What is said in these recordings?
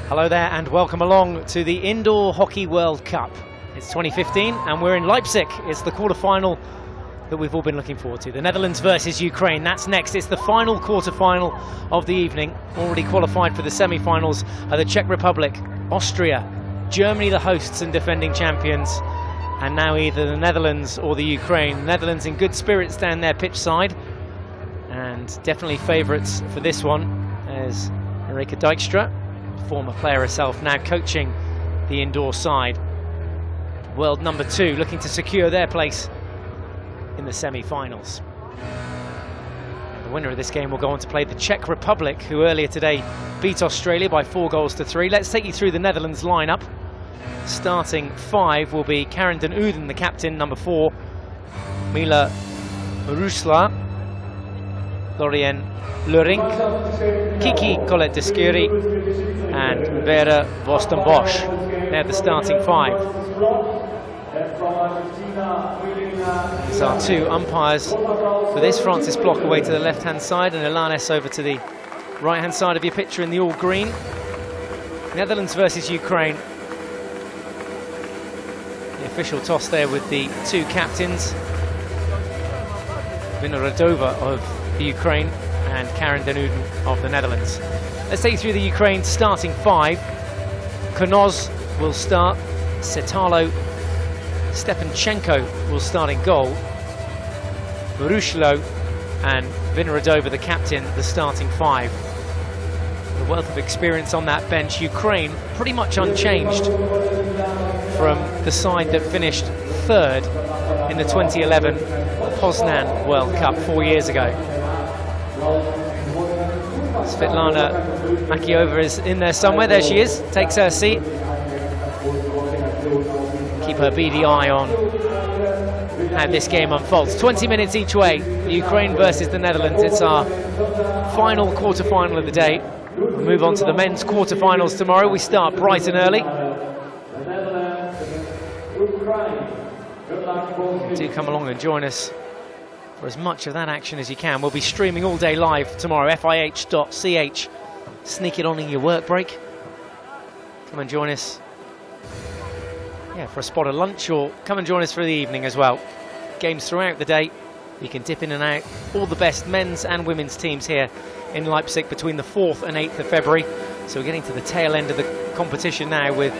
Hello there and welcome along to the Indoor Hockey World Cup. It's 2015 and we're in Leipzig. It's the quarter-final that we've all been looking forward to. The Netherlands versus Ukraine, that's next. It's the final quarter-final of the evening. Already qualified for the semi-finals are the Czech Republic, Austria, Germany the hosts and defending champions, and now either the Netherlands or the Ukraine. The Netherlands in good spirits down their pitch side and definitely favourites for this one as Marika Dijkstra, former player herself, now coaching the indoor side. World number 2 looking to secure their place in the semi-finals. The winner of this game will go on to play the Czech Republic, who earlier today beat Australia by 4-3. Let's take you through the Netherlands lineup. Starting 5 will be Karen den Uden, the captain, number 4, Mila Rusla, Lorien Lurink, Kiki Colette Deskiri, and Vera Vostenbosch. They're the starting 5. These are 2 umpires for this. Francis Block away to the left-hand side and Ilanes over to the right-hand side of your picture in the all green. Netherlands versus Ukraine. The official toss there with the 2 captains. Vinohradova of the Ukraine and Karen den Uden of the Netherlands. Let's take you through the Ukraine starting 5. Konoz will start. Setalo, Stepanchenko will start in goal. Marushlo and Vinohradova, the captain, the starting 5. The wealth of experience on that bench. Ukraine pretty much unchanged from the side that finished 3rd in the 2011 Poznan World Cup 4 years ago. Svetlana Makiova is in there somewhere. There she is, takes her seat. Keep her beady eye on how this game unfolds. 20 minutes each way, Ukraine versus the Netherlands. It's our final quarter-final of the day. We'll move on to the men's quarter-finals tomorrow. We start bright and early. Do come along and join us for as much of that action as you can. We'll be streaming all day live tomorrow, fih.ch. Sneak it on in your work break. Come and join us, for a spot of lunch, or come and join us for the evening as well. Games throughout the day. You can dip in and out. All the best men's and women's teams here in Leipzig between the 4th and 8th of February. So we're getting to the tail end of the competition now, with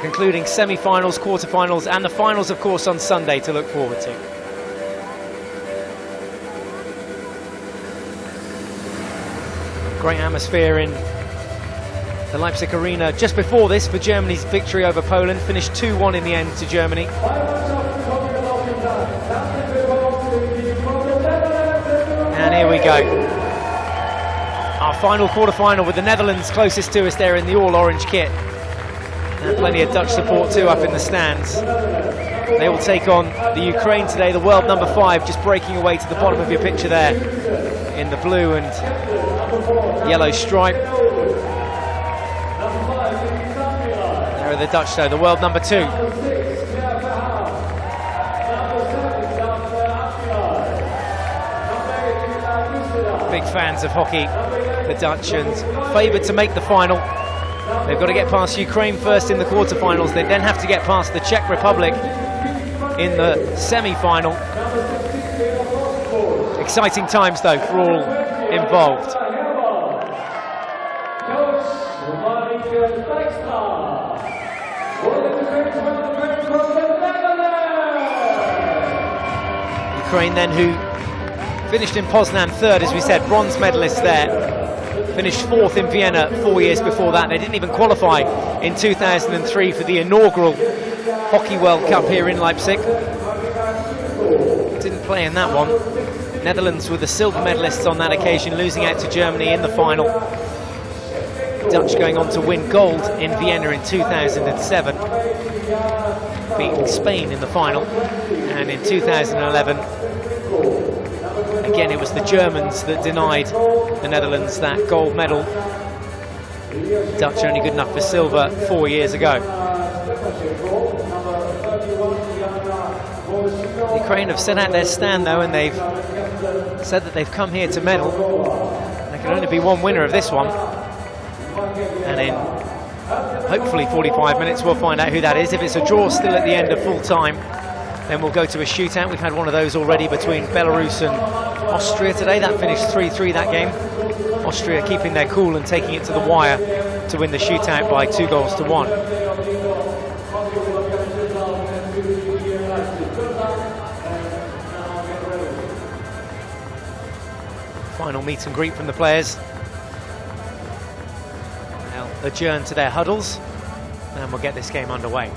concluding semi-finals, quarter-finals, and the finals, of course, on Sunday to look forward to. Great atmosphere in the Leipzig Arena just before this for Germany's victory over Poland. Finished 2-1 in the end to Germany. And here we go. Our final quarter-final with the Netherlands closest to us there in the all-orange kit. And plenty of Dutch support too up in the stands. They will take on the Ukraine today, the world number 5, just breaking away to the bottom of your picture there in the blue and yellow stripe. There are the Dutch though, the world number 2. Big fans of hockey, the Dutch, and favoured to make the final. They've got to get past Ukraine first in the quarterfinals. They then have to get past the Czech Republic in the semi-final. Exciting times though for all involved. Ukraine then, who finished in Poznan 3rd, as we said, bronze medalists there. Finished 4th in Vienna 4 years before that. They didn't even qualify in 2003 for the inaugural Hockey World Cup here in Leipzig. Didn't play in that one. Netherlands were the silver medalists on that occasion, losing out to Germany in the final. Dutch going on to win gold in Vienna in 2007, beating Spain in the final. And in 2011, again, it was the Germans that denied the Netherlands that gold medal. Dutch only good enough for silver 4 years ago. Ukraine have set out their stand though, and they've said that they've come here to medal. There can only be one winner of this one. And in hopefully 45 minutes, we'll find out who that is. If it's a draw still at the end of full time, then we'll go to a shootout. We've had one of those already between Belarus and Austria today. That finished 3-3 that game. Austria keeping their cool and taking it to the wire to win the shootout by 2-1. Final meet and greet from the players. They'll adjourn to their huddles and we'll get this game underway.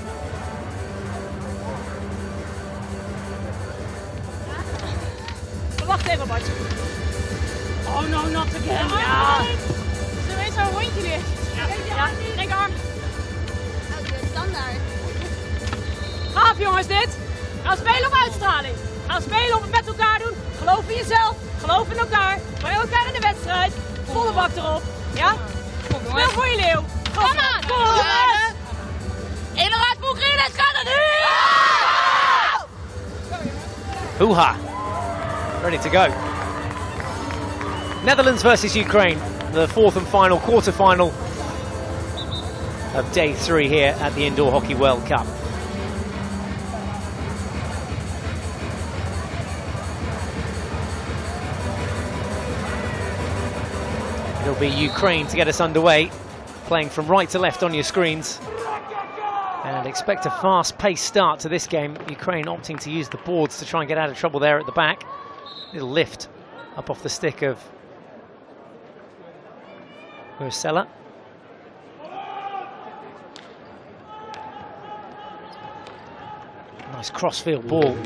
Wacht even, Bart. Oh no, not again. Ja. Zullen we eens een rondje weer? Ja, trek arm. Oh, de standaard. Gaaf jongens dit. Ga spelen op uitstraling. Ga spelen op het met elkaar doen. Geloof in jezelf. Geloof in elkaar. Bij elkaar in de wedstrijd. Volle bak erop. Ja? Speel voor je leeuw. Kom aan. Kom jongens. Inderdaad, Boekrides gaat het nu. Hoo-ha. Ready to go. Netherlands versus Ukraine, the fourth and final quarter-final of day 3 here at the Indoor Hockey World Cup. It'll be Ukraine to get us underway, playing from right to left on your screens. And expect a fast-paced start to this game. Ukraine opting to use the boards to try and get out of trouble there at the back. Little lift up off the stick of Marcella. Nice crossfield ball.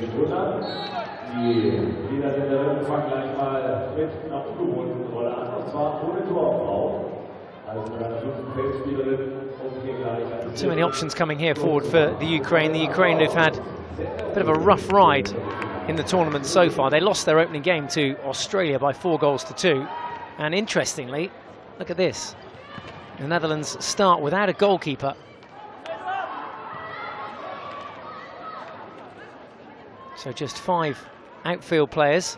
Too many options coming here forward for the Ukraine. The Ukraine have had a bit of a rough ride in the tournament so far. They lost their opening game to Australia by 4-2. And interestingly, look at this. The Netherlands start without a goalkeeper. So just 5 outfield players.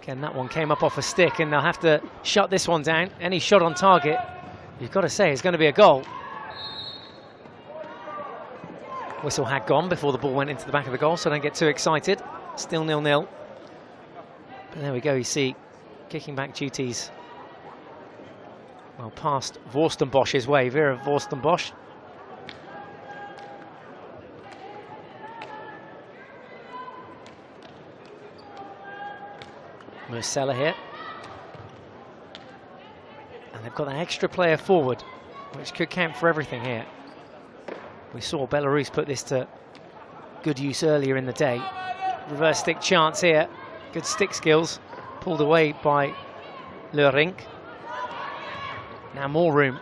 Again, that one came up off a stick and they'll have to shut this one down. Any shot on target, you've got to say, is going to be a goal. Whistle had gone before the ball went into the back of the goal, so don't get too excited. Still 0-0. But there we go, you see kicking back duties. Well, past Vorstenbosch's way, Vera Vorstenbosch. Marcella here. And they've got that extra player forward, which could count for everything here. We saw Belarus put this to good use earlier in the day. Reverse stick chance here. Good stick skills. Pulled away by Leurink. Now more room.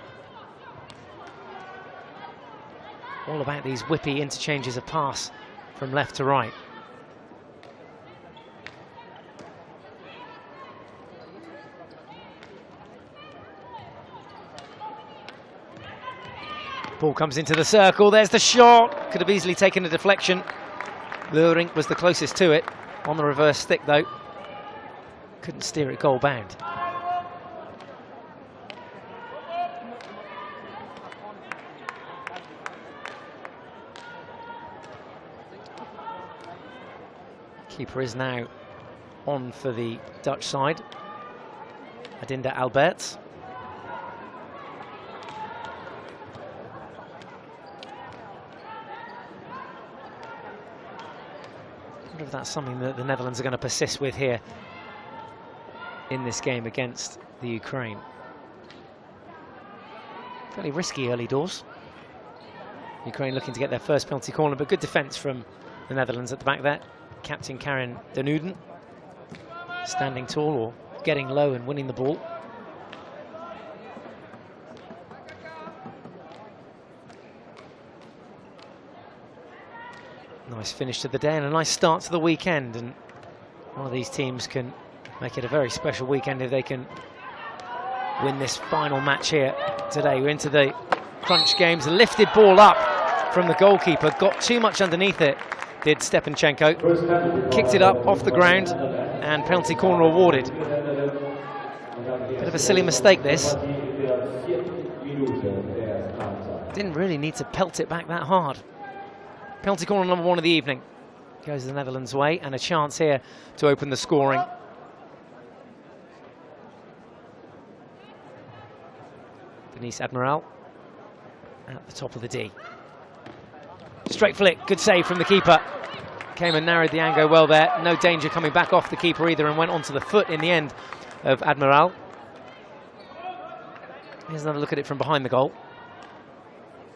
All about these whippy interchanges of pass from left to right. Ball comes into the circle, there's the shot. Could have easily taken a deflection. Leurink was the closest to it. On the reverse stick though. Couldn't steer it goal bound. Keeper is now on for the Dutch side. Adinda Alberts. I wonder if that's something that the Netherlands are going to persist with here in this game against the Ukraine. Fairly risky early doors. Ukraine looking to get their first penalty corner, but good defence from the Netherlands at the back there. Captain Karen Den Uden standing tall or getting low and winning the ball. Nice finish to the day and a nice start to the weekend, and one of these teams can make it a very special weekend if they can win this final match here today. We're into the crunch games. A lifted ball up from the goalkeeper, got too much underneath it, did Stepanchenko. Kicked it up off the ground and penalty corner awarded. Bit of a silly mistake, this. Didn't really need to pelt it back that hard. Penalty corner number 1 of the evening goes the Netherlands' way, and a chance here to open the scoring. Denise Admiral at the top of the D. Straight flick, good save from the keeper. Came and narrowed the angle well there. No danger coming back off the keeper either, and went onto the foot in the end of Admiral. Here's another look at it from behind the goal.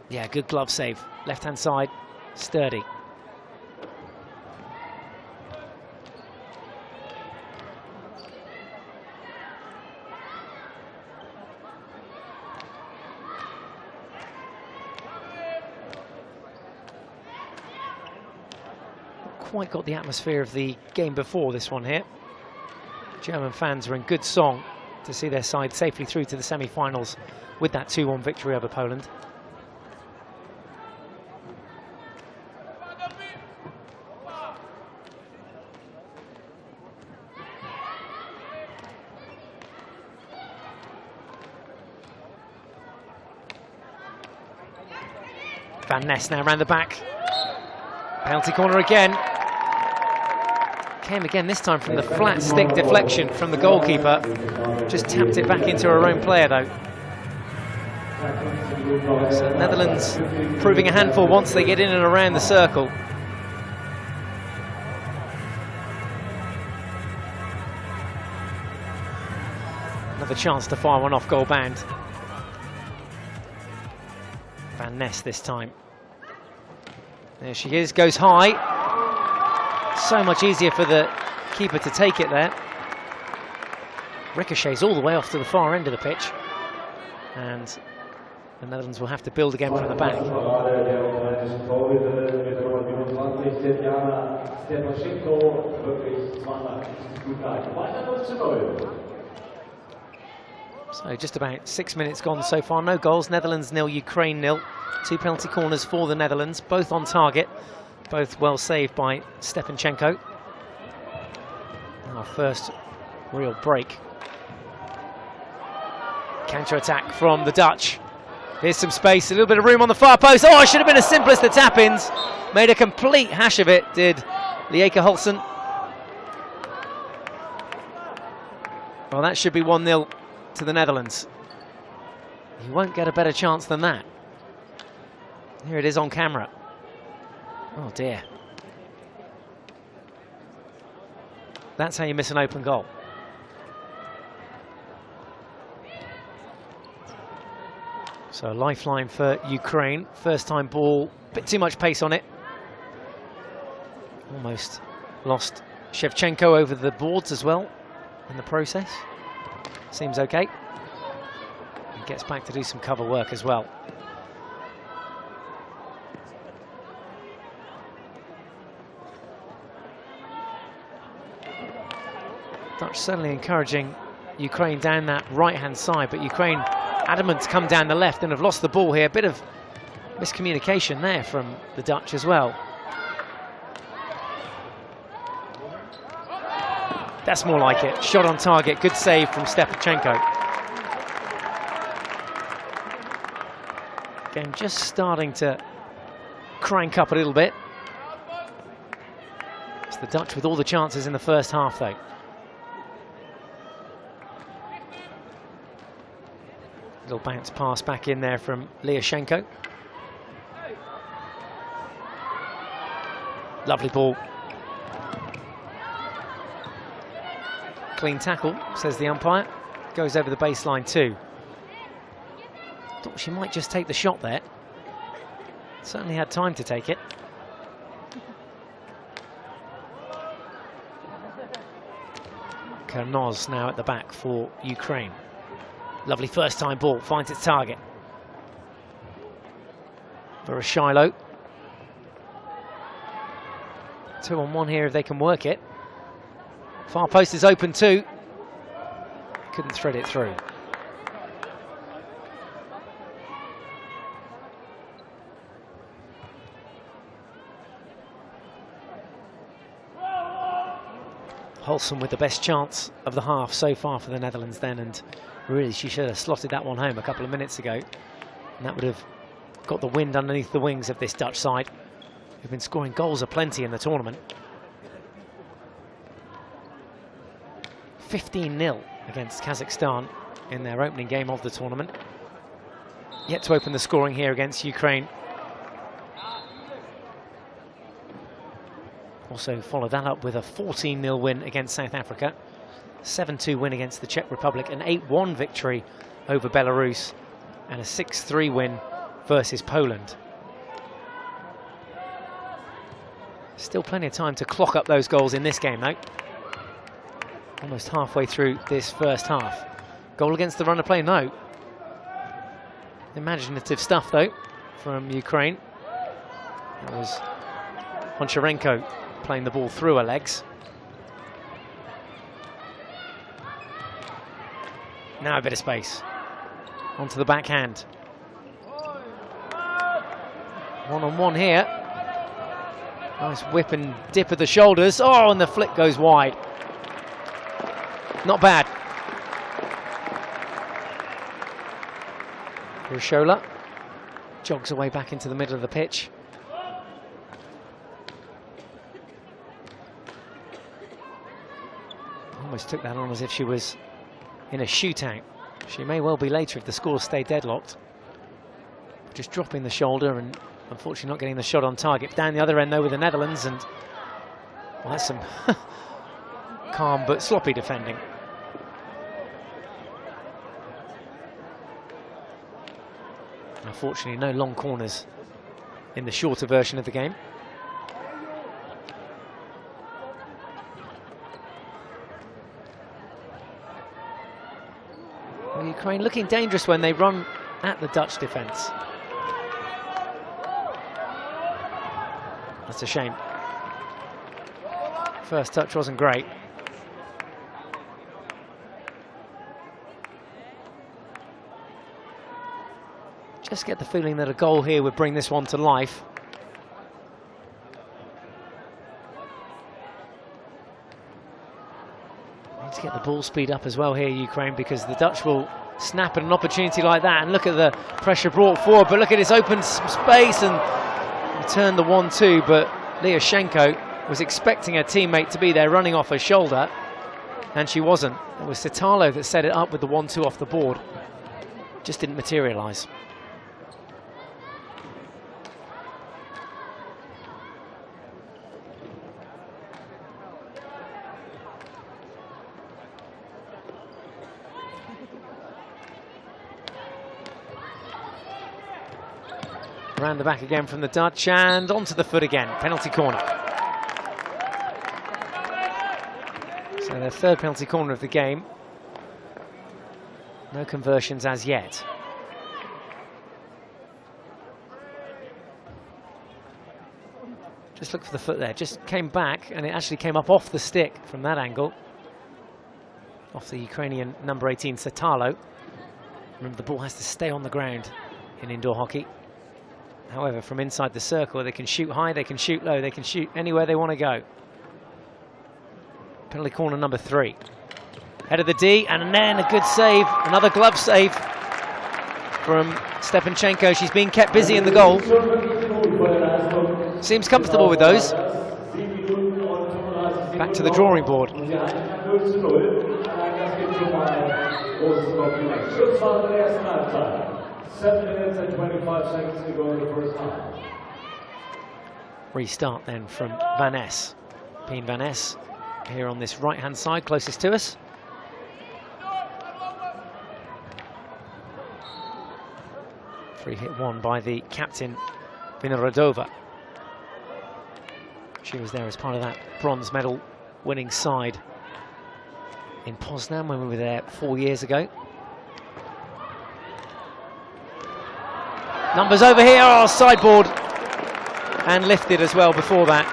Yeah, good glove save. Left-hand side, sturdy. Quite got the atmosphere of the game before this one here. German fans are in good song to see their side safely through to the semi-finals with that 2-1 victory over Poland. Van Ness now around the back. Penalty corner again. Came again this time from the flat stick deflection from the goalkeeper. Just tapped it back into her own player though. So Netherlands proving a handful once they get in and around the circle. Another chance to fire one off goal band. Van Ness this time. There she is, goes high. So much easier for the keeper to take it there. Ricochets all the way off to the far end of the pitch. And the Netherlands will have to build again from the back. So just about 6 minutes gone so far. No goals. Netherlands 0, Ukraine 0. 2 penalty corners for the Netherlands, both on target. Both well saved by Stepanchenko. Our first real break. Counter-attack from the Dutch. Here's some space, a little bit of room on the far post. Oh, it should have been as simple as the tap-ins. Made a complete hash of it, did Lieke Hulsen. Well, that should be 1-0 to the Netherlands. You won't get a better chance than that. Here it is on camera. Oh dear. That's how you miss an open goal. So a lifeline for Ukraine. First time ball, bit too much pace on it. Almost lost Shevchenko over the boards as well in the process. Seems okay. And gets back to do some cover work as well. Dutch certainly encouraging Ukraine down that right-hand side, but Ukraine adamant to come down the left and have lost the ball here. A bit of miscommunication there from the Dutch as well. That's more like it. Shot on target, good save from Stepanchenko. Game just starting to crank up a little bit. It's the Dutch with all the chances in the first half though. Little bounce pass back in there from Lyashenko. Lovely ball. Clean tackle, says the umpire. Goes over the baseline too. Thought she might just take the shot there. Certainly had time to take it. Kernoz now at the back for Ukraine. Lovely first time ball, finds its target. Voroshilow. 2-on-1 here if they can work it. Far post is open too. Couldn't thread it through. Hulsen with the best chance of the half so far for the Netherlands then, and Really, she should have slotted that one home a couple of minutes ago. And that would have got the wind underneath the wings of this Dutch side, who've been scoring goals aplenty in the tournament. 15-0 against Kazakhstan in their opening game of the tournament. Yet to open the scoring here against Ukraine. Also followed that up with a 14-0 win against South Africa, 7-2 win against the Czech Republic, an 8-1 victory over Belarus, and a 6-3 win versus Poland. Still plenty of time to clock up those goals in this game, though. Almost halfway through this first half. Goal against the run of play, no. Imaginative stuff, though, from Ukraine. It was Honcharenko playing the ball through her legs. Now a bit of space. Onto the backhand. One-on-one here. Nice whip and dip of the shoulders. Oh, and the flick goes wide. Not bad. Rushola jogs away back into the middle of the pitch. Almost took that on as if she was in a shootout. She may well be later if the scores stay deadlocked. Just dropping the shoulder and unfortunately not getting the shot on target. Down the other end though with the Netherlands, and well, that's some calm but sloppy defending. Unfortunately, no long corners in the shorter version of the game. Well, Ukraine looking dangerous when they run at the Dutch defence. That's a shame. First touch wasn't great. Just get the feeling that a goal here would bring this one to life. Need to get the ball speed up as well here, Ukraine, because the Dutch will snap at an opportunity like that. And look at the pressure brought forward, but look at this open space and turn the 1-2. But Lyashenko was expecting her teammate to be there running off her shoulder, and she wasn't. It was Sitalo that set it up with the 1-2 off the board. Just didn't materialise. Round the back again from the Dutch and onto the foot again. Penalty corner. So their third penalty corner of the game. No conversions as yet. Just look for the foot there. Just came back and it actually came up off the stick from that angle. Off the Ukrainian number 18, Sitalo. Remember, the ball has to stay on the ground in indoor hockey. However, from inside the circle, they can shoot high, they can shoot low, they can shoot anywhere they want to go. Penalty corner number 3. Head of the D, and then a good save, another glove save from Stepanchenko. She's being kept busy in the goal. Seems comfortable with those. Back to the drawing board. 7 minutes and 25 seconds to go in the first half. Restart then from Van Ness. Pien Van Ness here on this right-hand side, closest to us. Free hit won by the captain, Vinohradova. She was there as part of that bronze medal winning side in Poznan when we were there 4 years ago. Numbers over here, oh, sideboard, and lifted as well before that.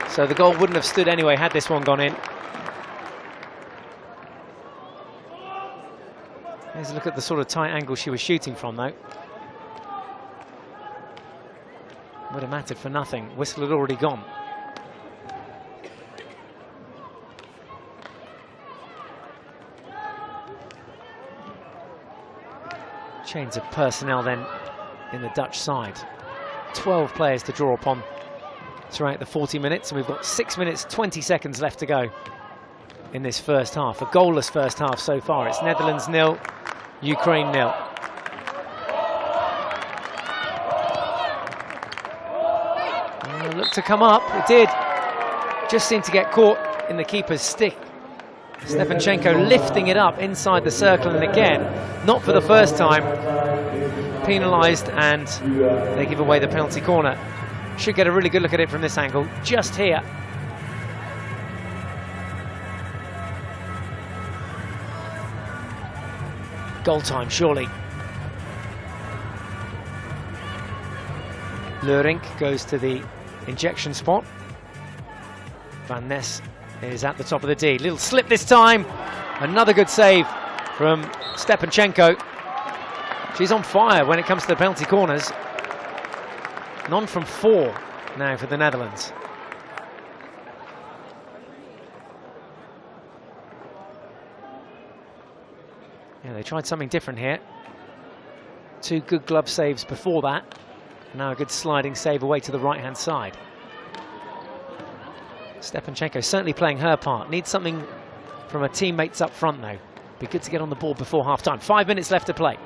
So the goal wouldn't have stood anyway had this one gone in. Here's a look at the sort of tight angle she was shooting from, though. Would have mattered for nothing. Whistle had already gone. Chains of personnel then in the Dutch side. 12 players to draw upon throughout the 40 minutes, and we've got 6 minutes 20 seconds left to go in this first half. A goalless first half so far. It's Netherlands 0, Ukraine 0. Looked to come up, it did. Just seemed to get caught in the keeper's stick. Stepanchenko lifting it up inside the circle, and again, not for the first time, penalised, and they give away the penalty corner. Should get a really good look at it from this angle, just here. Goal time, surely. Leurink goes to the injection spot. Van Ness is at the top of the D. Little slip this time. Another good save from Stepanchenko. She's on fire when it comes to the penalty corners. None from 4 now for the Netherlands. Yeah, they tried something different here. 2 good glove saves before that. Now a good sliding save away to the right-hand side. Stepanchenko certainly playing her part. Needs something from her teammates up front, though. Be good to get on the ball before half-time. 5 minutes left to play.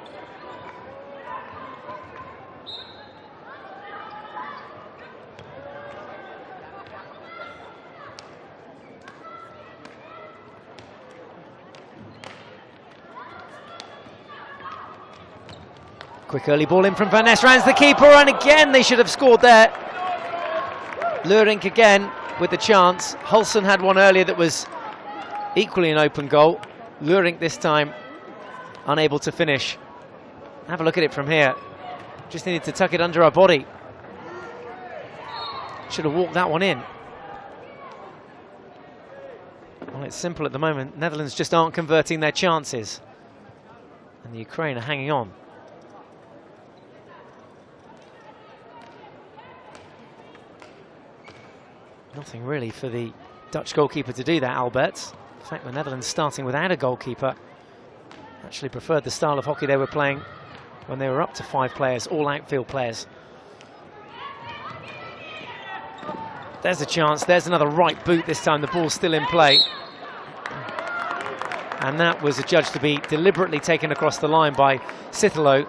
Quick early ball in from Van Ness, rounds the keeper, and again they should have scored there. Leurink again with the chance. Hulsen had one earlier that was equally an open goal. Leurink this time unable to finish. Have a look at it from here. Just needed to tuck it under her body. Should have walked that one in. Well, it's simple at the moment. Netherlands just aren't converting their chances. And the Ukraine are hanging on. Nothing really for the Dutch goalkeeper to do that, Alberts. In fact, the Netherlands starting without a goalkeeper actually preferred the style of hockey they were playing when they were up to 5 players, all outfield players. There's a chance, there's another right boot this time, the ball's still in play. And that was adjudged to be deliberately taken across the line by Cithelo.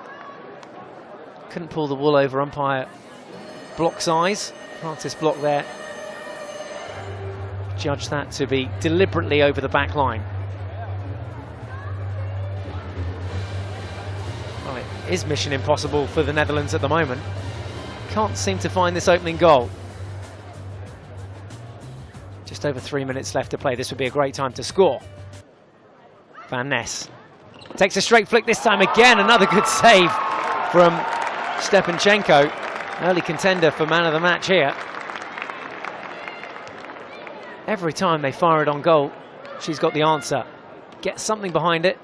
Couldn't pull the wool over umpire Block's eyes. Francis Block there. Judge that to be deliberately over the back line. Well, it is mission impossible for the Netherlands at the moment. Can't seem to find this opening goal. Just over 3 minutes left to play. This would be a great time to score. Van Ness takes a straight flick this time again. Another good save from Stepanchenko. Early contender for man of the match here. Every time they fire it on goal, she's got the answer. Get something behind it.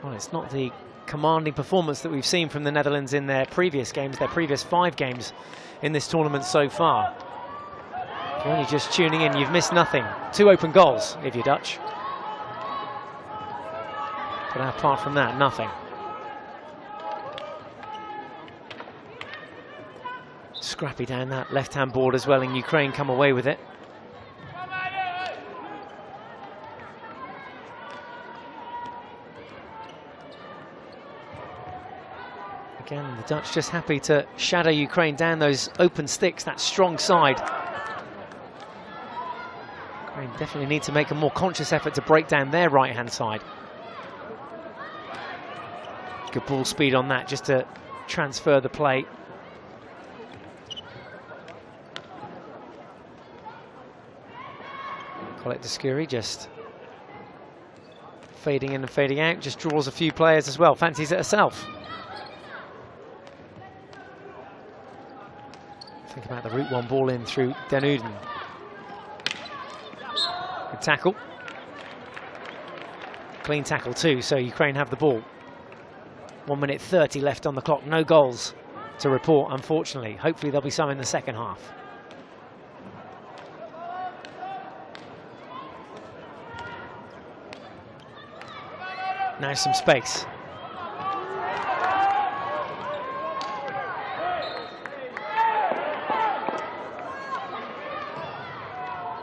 Well, it's not the commanding performance that we've seen from the Netherlands in their previous games, their previous 5 games in this tournament so far. If you're only just tuning in, you've missed nothing. 2 open goals, if you're Dutch. But apart from that, nothing. Scrappy down that left-hand board as well, and Ukraine come away with it. Again, the Dutch just happy to shadow Ukraine down those open sticks, that strong side. Ukraine definitely need to make a more conscious effort to break down their right-hand side. Good ball speed on that, just to transfer the play. Colette Descuri just fading in and fading out, just draws a few players as well, fancies it herself. Think about the route 1 ball in through Den Uden. Good tackle. Clean tackle too, so Ukraine have the ball. 1 minute 30 left on the clock, no goals to report, unfortunately. Hopefully there'll be some in the second half. Now some space.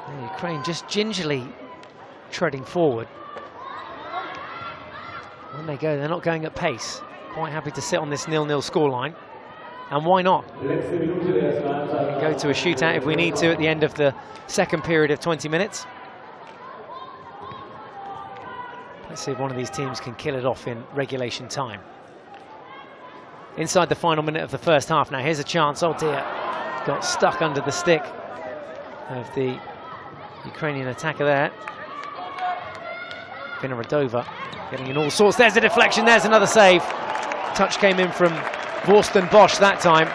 And Ukraine just gingerly treading forward. When they go, they're not going at pace. Quite happy to sit on this 0-0 scoreline. And why not? We can go to a shootout if we need to at the end of the second period of 20 minutes. Let's see if one of these teams can kill it off in regulation time. Inside the final minute of the first half now. Here's a chance. Oh dear. Got stuck under the stick of the Ukrainian attacker there. Vinoradova getting in all sorts. There's a deflection. There's another save. Touch came in from Vorsten Bosch that time.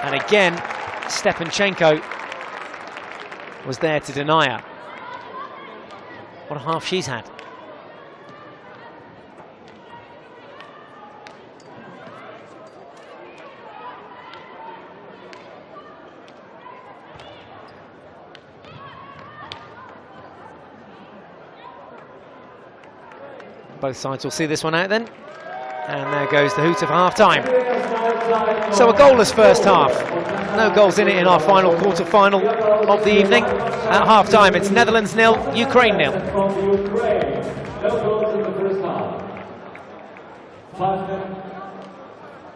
And again, Stepanchenko was there to deny her. What a half she's had. Both sides will see this one out then. And there goes the hooter for half-time. So a goalless first half. No goals in it in our final quarter-final of the evening. At half-time, it's Netherlands 0, Ukraine 0.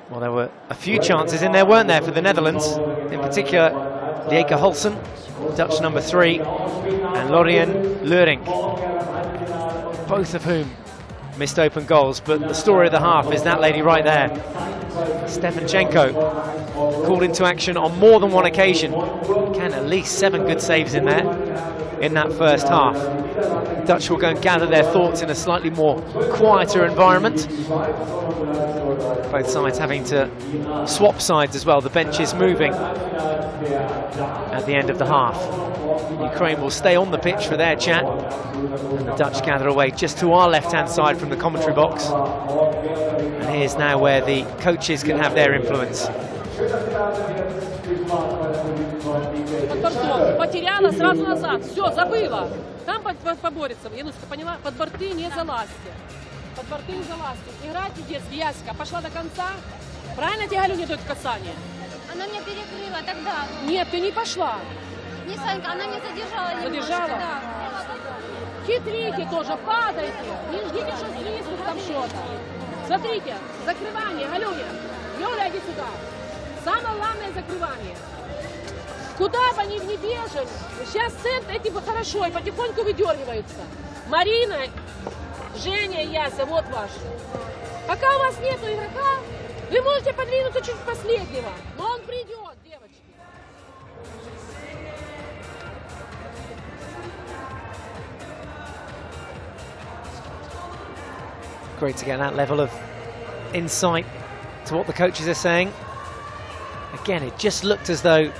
Well, there were a few chances in there, weren't there, for the Netherlands? In particular, Lieke Holsen, Dutch number 3, and Lorien Leurink. Both of whom missed open goals, but the story of the half is that lady right there. Stepanchenko called into action on more than one occasion. Can at least 7 good saves in there in that first half. The Dutch will go and gather their thoughts in a slightly more quieter environment. Both sides having to swap sides as well, the benches moving at the end of the half. Ukraine will stay on the pitch for their chat, and the Dutch gather away just to our left-hand side from the commentary box. And here's now where the coaches can have their influence. Потеряла сразу назад. Все, забыла. Там поборется. Януська, поняла? Под борты не залазьте. Под борты не залазьте. Играйте детски. Яська, пошла до конца. Правильно тебе говорю, не дают касания? Она меня перекрыла тогда. Нет, ты не пошла. Не, Санька, она меня задержала немножко. Задержала? Да. Хитрите тоже, падайте. Не ждите, что снизу там что-то. Смотрите, закрывание, Галюня. Лёля, иди сюда. Самое главное закрывание. Куда бы они не бежали, сейчас центр эти хорошо и потихоньку выдергиваются. Марина, Женя, Яся, вот ваш. Пока у вас нету игрока, вы можете подвинуться чуть последнего, но он придет, девочки. Great to get that level of insight to what the coaches are saying. Again, it just looked as though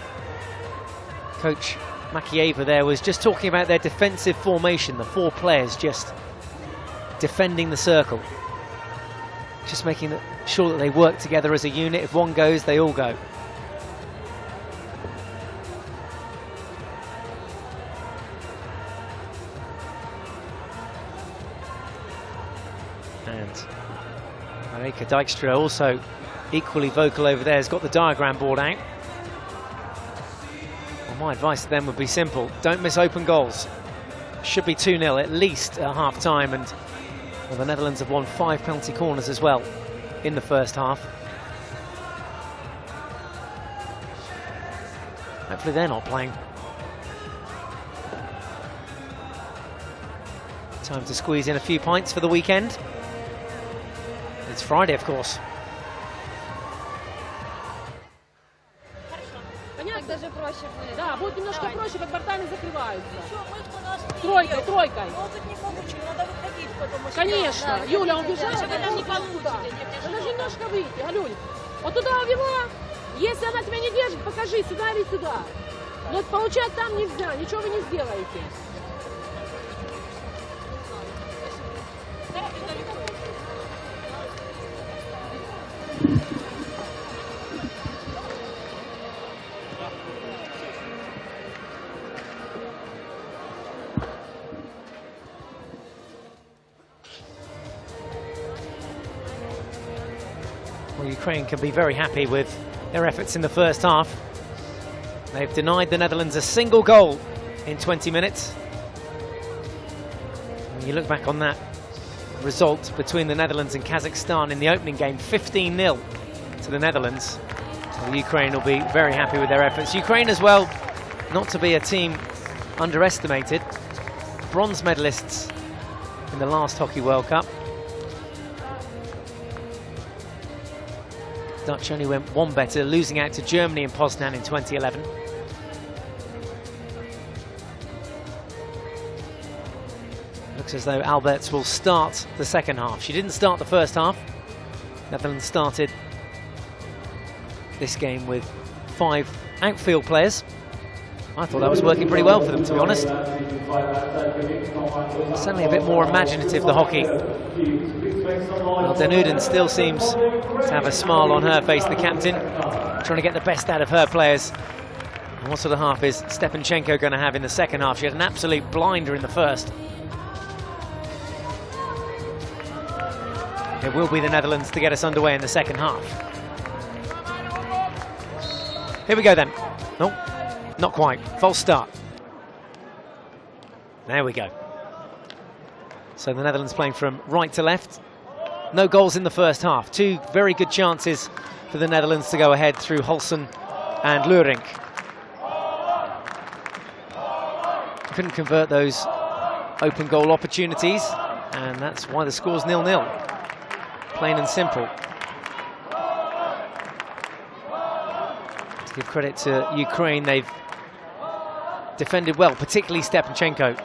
Coach Makieva there was just talking about their defensive formation, the 4 players just defending the circle. Just making sure that they work together as a unit. If one goes, they all go. And Marika Dijkstra also equally vocal over there, has got the diagram board out. Well, my advice to them would be simple: don't miss open goals. Should be 2-0 at least at half-time, and well, the Netherlands have won 5 penalty corners as well in the first half. Hopefully they're not playing. Time to squeeze in a few pints for the weekend. It's Friday, of course. Даже проще будет. Да, будет немножко проще, под бортами закрываются. Тройкой. Конечно. Юля убежала, потом не получится. Она же немножко выйти, Галюнь. Вот туда увела. Если она тебя не держит, покажи, сюда или сюда. Но получать там нельзя, ничего вы не сделаете. Well, Ukraine can be very happy with their efforts in the first half. They've denied the Netherlands a single goal in 20 minutes. When you look back on that result between the Netherlands and Kazakhstan in the opening game, 15-0 to the Netherlands. So Ukraine will be very happy with their efforts. Ukraine as well, not to be a team underestimated. Bronze medalists in the last Hockey World Cup. Dutch only went one better, losing out to Germany in Poznan in 2011. Looks as though Alberts will start the second half. She didn't start the first half. Netherlands started this game with 5 outfield players. I thought that was working pretty well for them, to be honest. Certainly a bit more imaginative, the hockey. Well, Den Uyden still seems to have a smile on her face, the captain, trying to get the best out of her players. And what sort of half is Stepanchenko going to have in the second half? She had an absolute blinder in the first. It will be the Netherlands to get us underway in the second half. Here we go then. Nope, not quite. False start. There we go. So the Netherlands playing from right to left. No goals in the first half. 2 very good chances for the Netherlands to go ahead through Holsen and Luring. Couldn't convert those open goal opportunities, and that's why the score's 0-0. Plain and simple. To give credit to Ukraine, they've defended well, particularly Stepanchenko,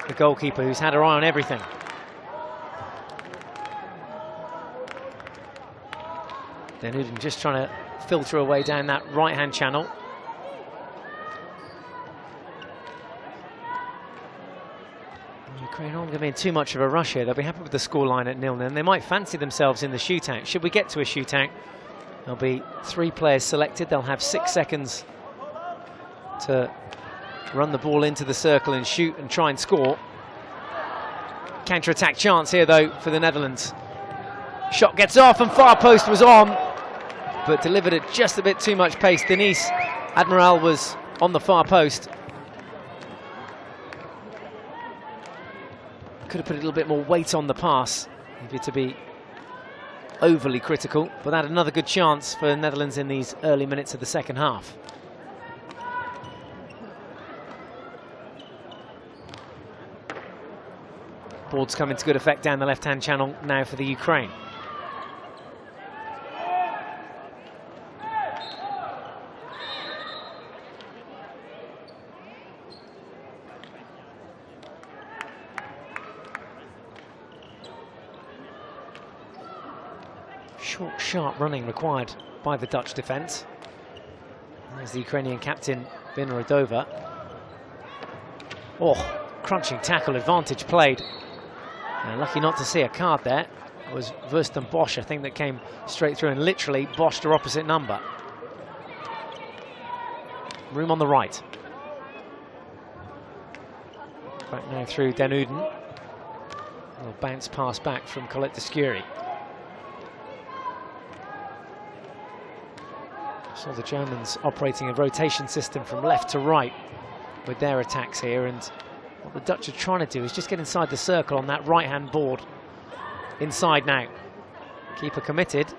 the goalkeeper, who's had her eye on everything. Den Uyden just trying to filter her way down that right-hand channel. Ukraine aren't going to be in too much of a rush here. They'll be happy with the scoreline at 0-0, and they might fancy themselves in the shootout. Should we get to a shootout, there'll be 3 players selected. They'll have 6 seconds to run the ball into the circle and shoot and try and score. Counter-attack chance here, though, for the Netherlands. Shot gets off and far post was on, but delivered at just a bit too much pace. Denise Admiral was on the far post. Could have put a little bit more weight on the pass if you're to be overly critical, but that another good chance for the Netherlands in these early minutes of the second half. Boards come into good effect down the left-hand channel now for the Ukraine. Short, sharp running required by the Dutch defence. There's the Ukrainian captain, Binarodova. Oh, crunching tackle, advantage played. Lucky not to see a card there. It was Versten Bosch, I think, that came straight through and literally boshed her opposite number. Room on the right. Back now through Den Uyden. A little bounce pass back from Colette de Scurie. So the Germans operating a rotation system from left to right with their attacks here, and what the Dutch are trying to do is just get inside the circle on that right-hand board. Inside now. Keeper committed.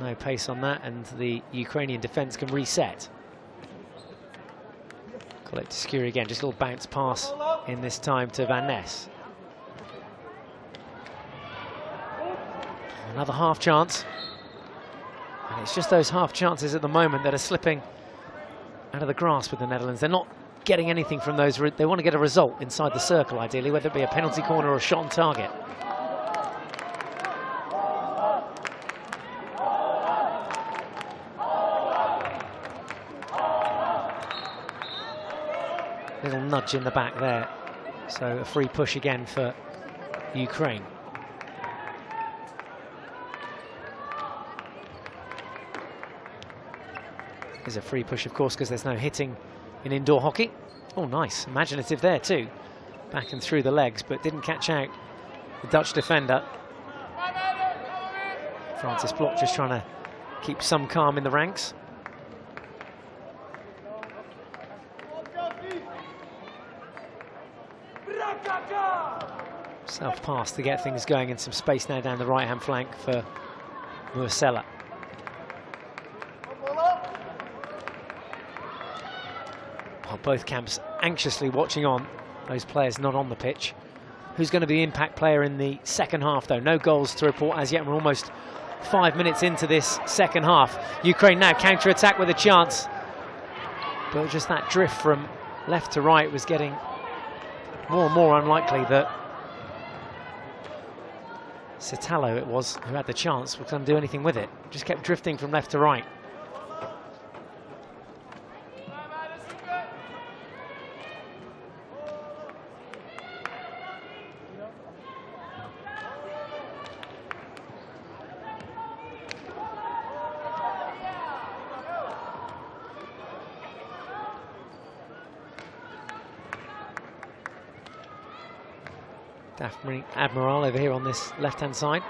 No pace on that, and the Ukrainian defence can reset. Colette de Scurie again, just a little bounce pass in this time to Van Ness. Another half chance. And it's just those half chances at the moment that are slipping out of the grasp with the Netherlands. They're not getting anything from those. They want to get a result inside the circle, ideally, whether it be a penalty corner or a shot on target. Little nudge in the back there. So a free push again for Ukraine. Is a free push, of course, because there's no hitting in indoor hockey. Oh, nice. Imaginative there, too. Back and through the legs, but didn't catch out the Dutch defender. Francis Bloch just trying to keep some calm in the ranks. Self-pass to get things going, and some space now down the right-hand flank for Mursella. Well, both camps anxiously watching on those players not on the pitch. Who's going to be the impact player in the second half, though? No goals to report as yet. We're almost 5 minutes into this second half. Ukraine now counter-attack with a chance. But just that drift from left to right was getting more and more unlikely that Sitalo, it was, who had the chance, was going to do anything with it. Just kept drifting from left to right. Admiral over here on this left-hand side.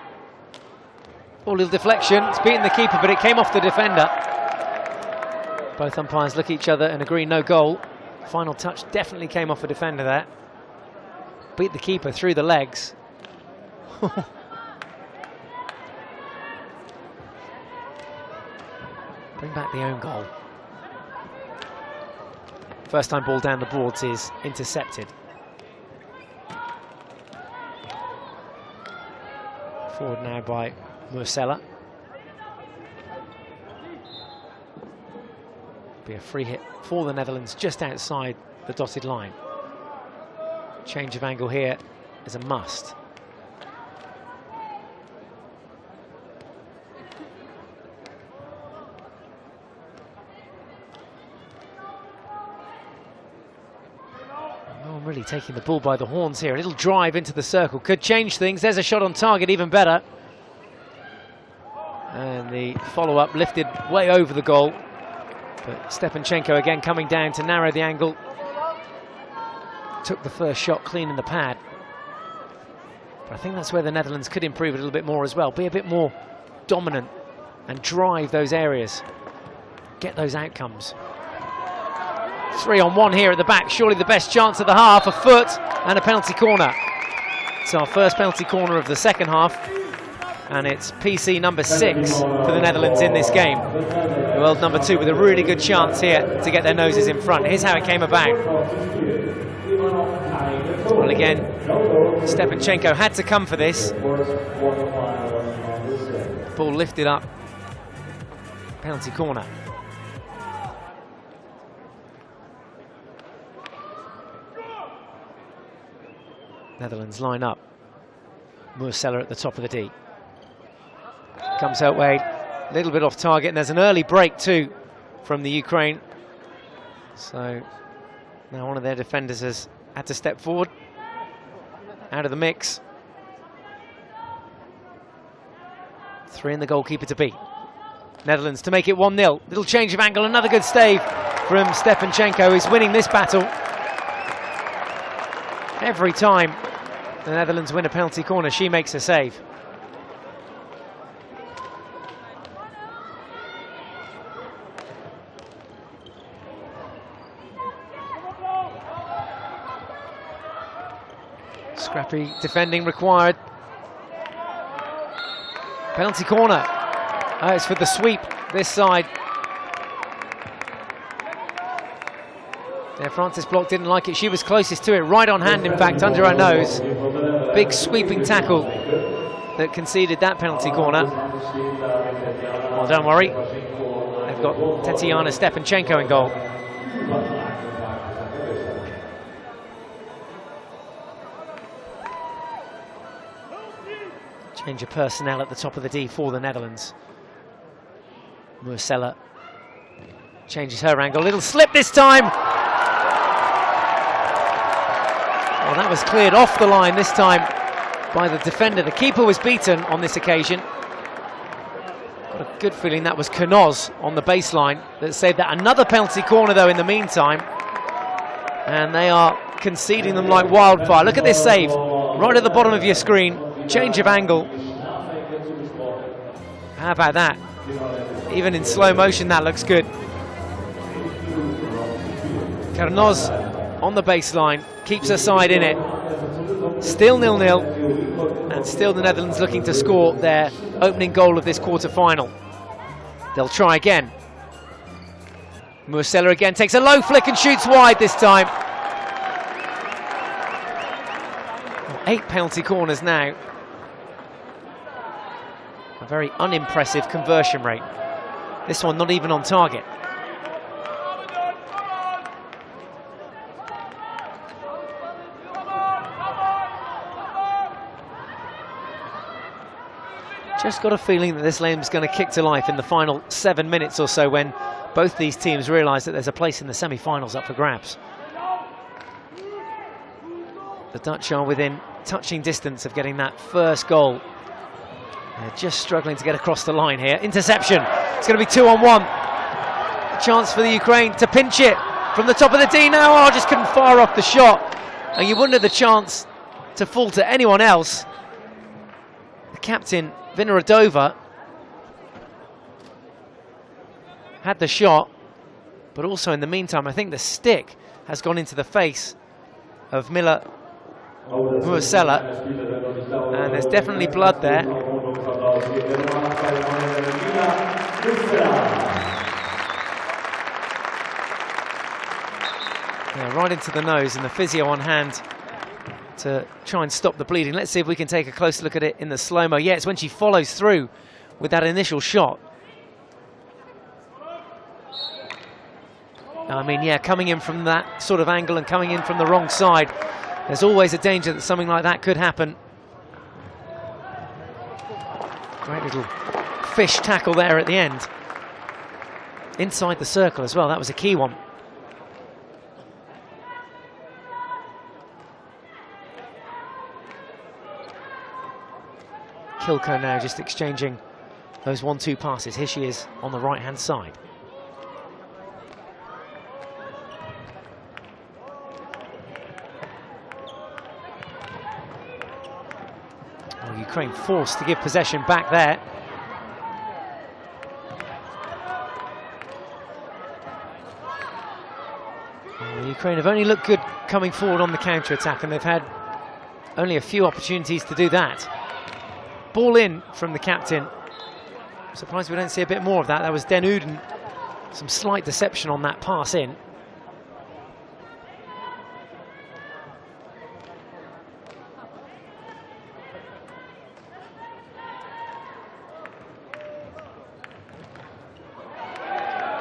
Oh, little deflection. It's beaten the keeper, but it came off the defender. Both umpires look at each other and agree no goal. Final touch definitely came off a defender there. Beat the keeper through the legs. Bring back the own goal. First time ball down the boards is intercepted. Forward now by Mursella. Be a free hit for the Netherlands just outside the dotted line. Change of angle here is a must. Really taking the bull by the horns here. A little drive into the circle could change things. There's a shot on target, even better. And the follow-up lifted way over the goal. But Stepanchenko again coming down to narrow the angle. Took the first shot clean in the pad. But I think that's where the Netherlands could improve a little bit more as well. Be a bit more dominant and drive those areas. Get those outcomes. 3-on-1 here at the back, surely the best chance of the half, a foot and a penalty corner. It's our first penalty corner of the second half, and it's PC number 6 for the Netherlands in this game. The world number 2 with a really good chance here to get their noses in front. Here's how it came about. Well, again, Stepanchenko had to come for this. Ball lifted up, penalty corner. Netherlands line up. Mursella at the top of the D. Comes out wide, a little bit off target, and there's an early break too from the Ukraine. So now one of their defenders has had to step forward, out of the mix. 3 in the goalkeeper to beat. Netherlands to make it 1-0. Little change of angle, another good stave from Stepanchenko, who's winning this battle. Every time the Netherlands win a penalty corner, she makes a save. Scrappy defending required. Penalty corner. Oh, it's for the sweep this side. Yeah, Francis Bloch didn't like it. She was closest to it, right on hand, in fact, under her nose. Big sweeping tackle that conceded that penalty corner. Well, don't worry. They've got Tetiana Stepanchenko in goal. Change of personnel at the top of the D for the Netherlands. Mursella changes her angle. Little slip this time. Well, that was cleared off the line this time by the defender. The keeper was beaten on this occasion. Got a good feeling that was Knoz on the baseline that saved that. Another penalty corner, though, in the meantime. And they are conceding them like wildfire. Look at this save, right at the bottom of your screen. Change of angle. How about that? Even in slow motion, that looks good. Carnoz on the baseline, keeps her side in it. Still 0-0, and still the Netherlands looking to score their opening goal of this quarter-final. They'll try again. Mursella again takes a low flick and shoots wide this time. 8 penalty corners now. A very unimpressive conversion rate. This one not even on target. Just got a feeling that this game's going to kick to life in the final 7 minutes or so when both these teams realise that there's a place in the semi-finals up for grabs. The Dutch are within touching distance of getting that first goal. They're just struggling to get across the line here. Interception. It's going to be 2-on-1. A chance for the Ukraine to pinch it from the top of the D now. Oh, just couldn't fire off the shot. And you wouldn't have the chance to fall to anyone else. The captain, Vinohradova, had the shot, but also in the meantime, I think the stick has gone into the face of Miller Mursella, and there's definitely blood there. Yeah, right into the nose, and the physio on hand to try and stop the bleeding. Let's see if we can take a closer look at it in the slow-mo. Yeah, it's when she follows through with that initial shot. I mean, yeah, coming in from that sort of angle and coming in from the wrong side, there's always a danger that something like that could happen. Great little fish tackle there at the end. Inside the circle as well, that was a key one. Kilko now just exchanging those 1-2 passes. Here she is on the right-hand side. Well, Ukraine forced to give possession back there. Well, Ukraine have only looked good coming forward on the counter-attack, and they've had only a few opportunities to do that. Ball in from the captain. I'm surprised we don't see a bit more of that. That was Den Uden. Some slight deception on that pass in.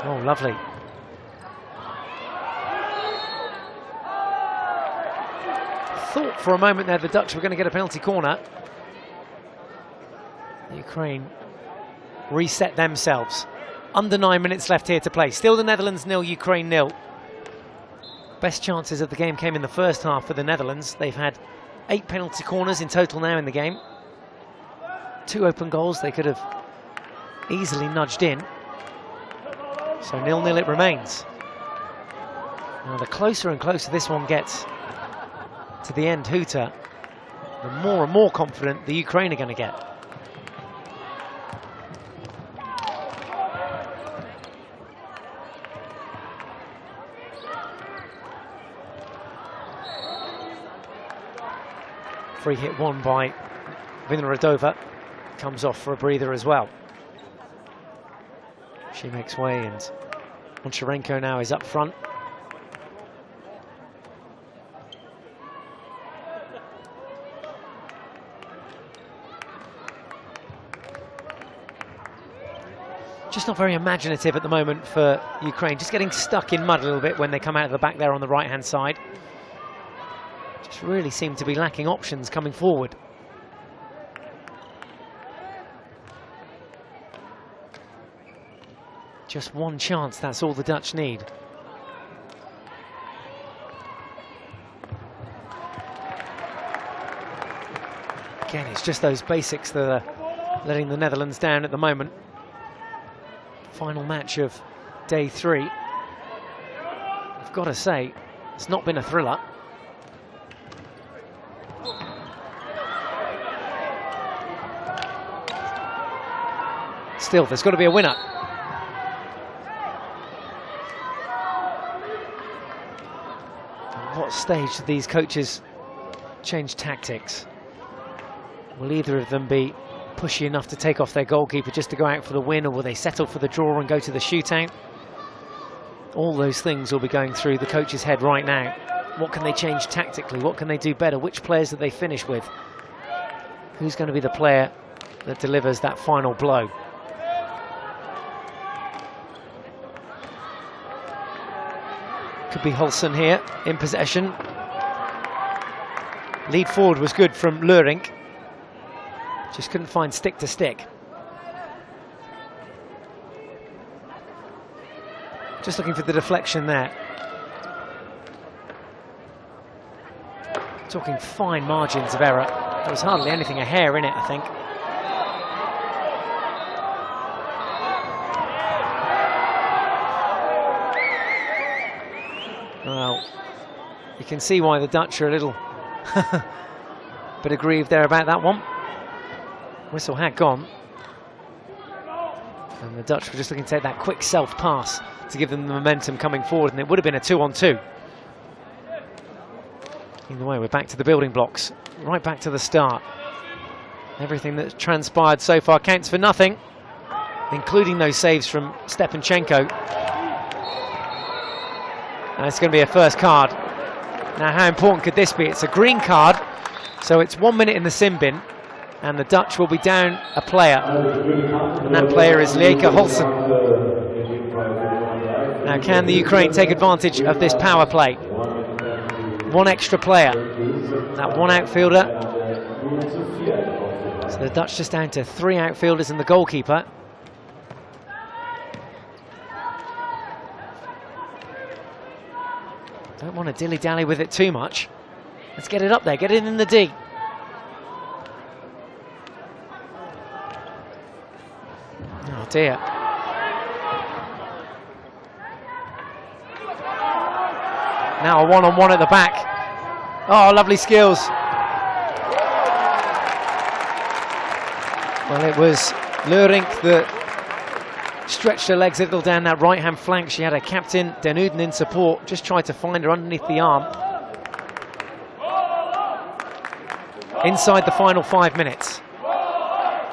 Oh, lovely. Thought for a moment there the Dutch were going to get a penalty corner. Ukraine reset themselves. Under 9 minutes left here to play. Still the Netherlands 0, Ukraine 0. Best chances of the game came in the first half for the Netherlands. They've had 8 penalty corners in total now in the game. 2 open goals they could have easily nudged in. So 0-0 it remains. Now the closer and closer this one gets to the end hooter, the more and more confident the Ukraine are going to get. Free hit won by Vinohradova. Comes off for a breather as well. She makes way, and Moncharenko now is up front. Just not very imaginative at the moment for Ukraine. Just getting stuck in mud a little bit when they come out of the back there on the right-hand side. Just really seem to be lacking options coming forward. Just one chance, that's all the Dutch need. Again, it's just those basics that are letting the Netherlands down at the moment. Final match of day 3. I've got to say, it's not been a thriller. Still, there's got to be a winner. At what stage do these coaches change tactics? Will either of them be pushy enough to take off their goalkeeper just to go out for the win, or will they settle for the draw and go to the shootout? All those things will be going through the coach's head right now. What can they change tactically? What can they do better? Which players do they finish with? Who's going to be the player that delivers that final blow? Could be Hulsen here in possession. Lead forward was good from Leurink. Just couldn't find stick to stick. Just looking for the deflection there. Talking fine margins of error. There was hardly anything a hair in it, I think. Well, you can see why the Dutch are a little bit aggrieved there about that one. Whistle had gone. And the Dutch were just looking to take that quick self-pass to give them the momentum coming forward, and it would have been a 2-on-2. Either way, we're back to the building blocks, right back to the start. Everything that's transpired so far counts for nothing, including those saves from Stepanchenko. And it's going to be a first card. Now, how important could this be? It's a green card, so it's 1 minute in the sin bin, and the Dutch will be down a player, and that player is Lieke Hulsen. Now, can the Ukraine take advantage of this power play? One extra player, that one outfielder. So the Dutch just down to 3 outfielders and the goalkeeper. Don't want to dilly-dally with it too much. Let's get it up there, get it in the D. Oh dear. Now a one-on-one at the back. Oh, lovely skills. Well, it was Leurink that stretched her legs a little down that right-hand flank. She had her captain, Den Uyden, in support. Just tried to find her underneath the arm. Inside the final 5 minutes.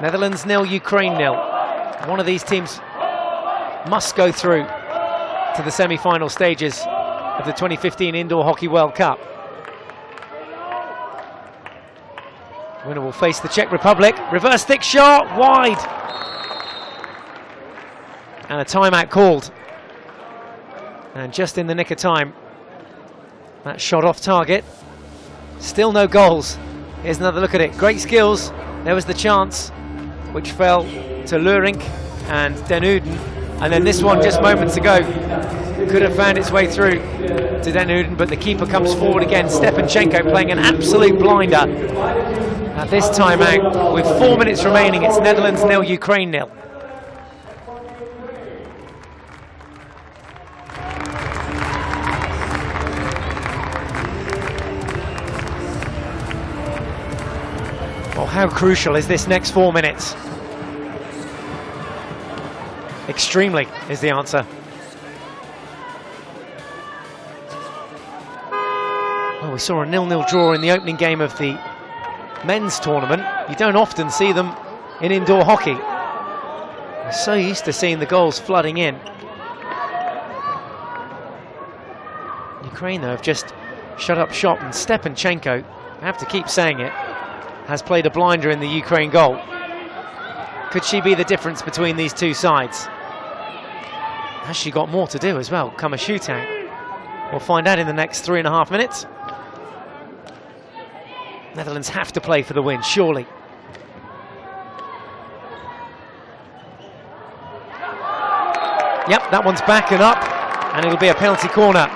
Netherlands 0, Ukraine 0. One of these teams must go through to the semi-final stages of the 2015 Indoor Hockey World Cup. Winner will face the Czech Republic. Reverse stick shot, wide. And a timeout called. And just in the nick of time, that shot off target. Still no goals. Here's another look at it. Great skills. There was the chance, which fell to Leurink and Den Uyden. And then this one just moments ago could have found its way through to Den Uyden, but the keeper comes forward again. Stepanchenko playing an absolute blinder. At this time out, with 4 minutes remaining, it's Netherlands 0, Ukraine 0. Well, how crucial is this next 4 minutes? Extremely is the answer. Well, we saw a 0-0 draw in the opening game of the men's tournament. You don't often see them in indoor hockey. We're so used to seeing the goals flooding in. Ukraine, though, have just shut up shop, and Stepanchenko, I have to keep saying it, has played a blinder in the Ukraine goal. Could she be the difference between these two sides? Has she got more to do as well, come a shootout? We'll find out in the next 3.5 minutes. Netherlands have to play for the win, surely. Yep, that one's back and up, and it'll be a penalty corner.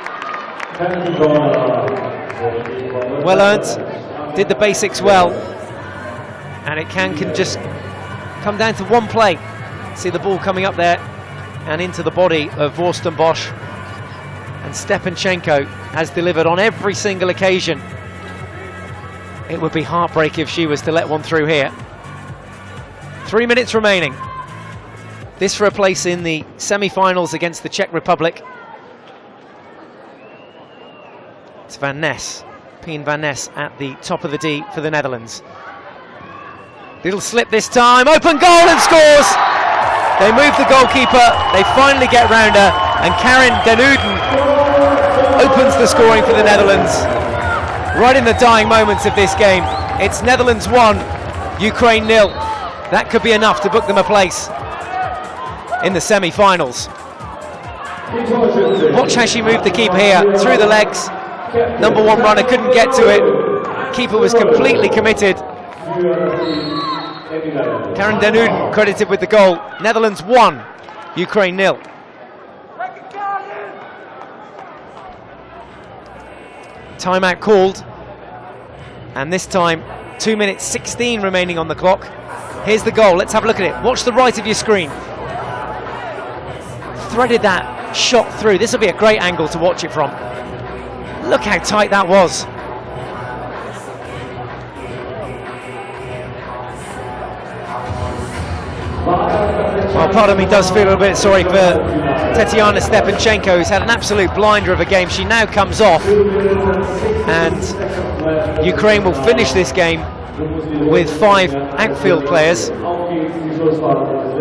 Well earned, did the basics well, and it can just come down to one play. See the ball coming up there and into the body of Vorstenbosch, and Stepanchenko has delivered on every single occasion. It would be heartbreak if she was to let one through here. 3 minutes remaining. This for a place in the semi-finals against the Czech Republic. It's Van Ness, Pien Van Ness at the top of the D for the Netherlands. Little slip this time, open goal and scores! They move the goalkeeper, they finally get round her, and Karen Den Uden opens the scoring for the Netherlands. Right in the dying moments of this game, it's Netherlands 1, Ukraine 0. That could be enough to book them a place in the semi-finals. Watch how she moved the keeper here, through the legs. Number one runner couldn't get to it. Keeper was completely committed. Karen Den Uden credited with the goal. Netherlands 1, Ukraine 0. Timeout called, and this time 2 minutes 16 remaining on the clock. Here's the goal, let's have a look at it. Watch the right of your screen. Threaded that shot through. This will be a great angle to watch it from. Look how tight that was. Well, part of me does feel a bit sorry for Tetiana Stepanchenko, who's had an absolute blinder of a game. She now comes off, and Ukraine will finish this game with 5 outfield players.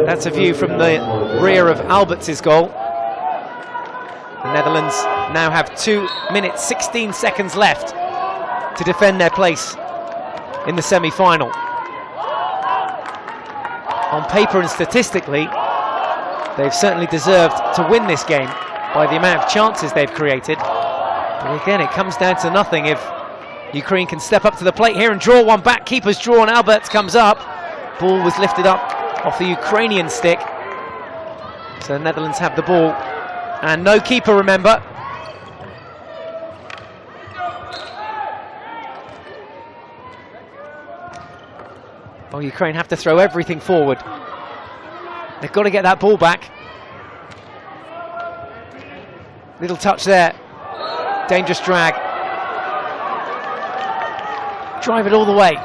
That's a view from the rear of Alberts' goal. The Netherlands now have 2 minutes 16 seconds left to defend their place in the semi-final. On paper and statistically, they've certainly deserved to win this game by the amount of chances they've created. But again, it comes down to nothing if Ukraine can step up to the plate here and draw one back. Keeper's drawn, Alberts comes up. Ball was lifted up off the Ukrainian stick. So the Netherlands have the ball. And no keeper, remember. Well, Ukraine have to throw everything forward. They've got to get that ball back. Little touch there. Dangerous drag. Drive it all the way.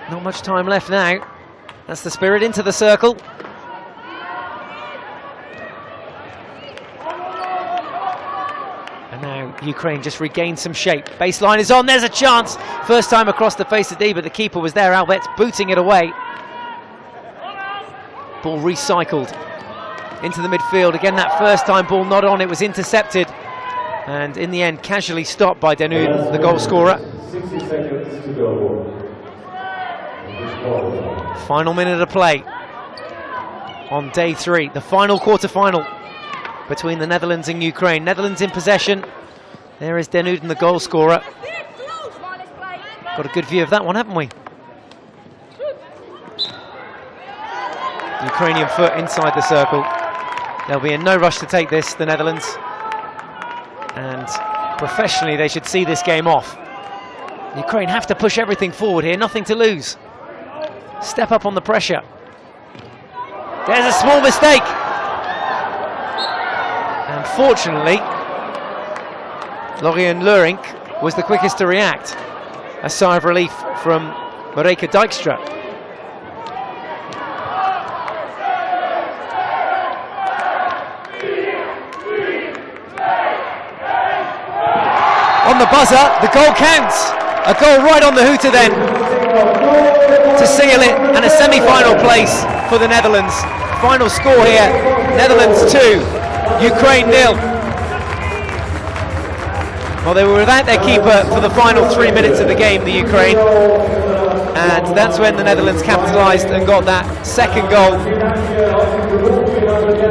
Not much time left now. That's the spirit, into the circle. And now Ukraine just regained some shape. Baseline is on, there's a chance. First time across the face of D, but the keeper was there. Alberts booting it away. Ball recycled into the midfield. Again, that first time ball not on, it was intercepted. And in the end, casually stopped by Den Uden, the goal scorer. 60 seconds to go. Final minute of play on day 3, the final quarter-final between the Netherlands and Ukraine. Netherlands in possession. There is Den Uden, the goal scorer. Got a good view of that one, haven't we? Ukrainian foot inside the circle. They'll be in no rush to take this, the Netherlands. And professionally, they should see this game off. Ukraine have to push everything forward here, nothing to lose. Step up on the pressure. There's a small mistake. Unfortunately, Lorien Leurink was the quickest to react. A sigh of relief from Mareka Dijkstra. On the buzzer, the goal counts. A goal right on the hooter then to seal it, and a semi-final place for the Netherlands. Final score here, Netherlands 2, Ukraine 0. Well, they were without their keeper for the final 3 minutes of the game, the Ukraine, and that's when the Netherlands capitalised and got that second goal.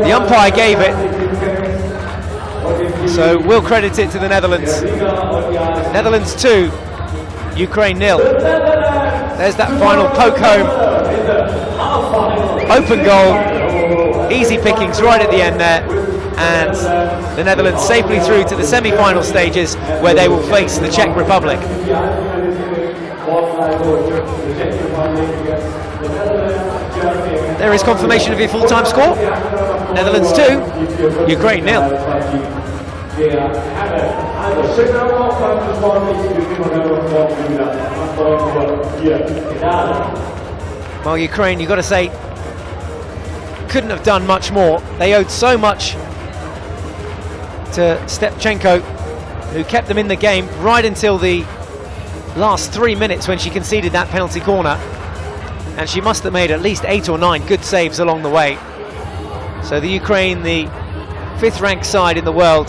The umpire gave it, so we'll credit it to the Netherlands. Netherlands 2, Ukraine 0. There's that final poke home. Open goal. Easy pickings right at the end there. And the Netherlands safely through to the semi-final stages, where they will face the Czech Republic. There is confirmation of your full-time score. Netherlands 2, Ukraine 0. Well, Ukraine, you've got to say, couldn't have done much more. They owed so much to Stepchenko, who kept them in the game right until the last 3 minutes when she conceded that penalty corner. And she must have made at least 8 or 9 good saves along the way. So the Ukraine, the 5th ranked side in the world,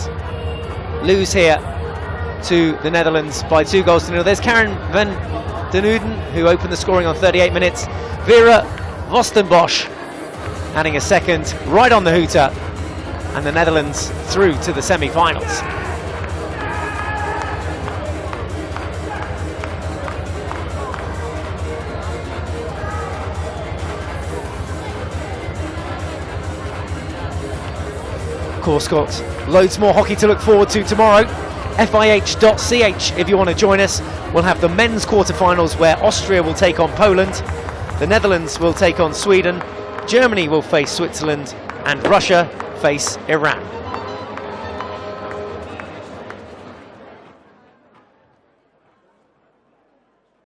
lose here to the Netherlands by 2-0. There's Karen van den Uden, who opened the scoring on 38 minutes. Vera Vostenbosch adding a second right on the hooter, and the Netherlands through to the semi-finals. Of course, got loads more hockey to look forward to tomorrow. FIH.ch if you want to join us. We'll have the men's quarterfinals where Austria will take on Poland, the Netherlands will take on Sweden, Germany will face Switzerland, and Russia face Iran.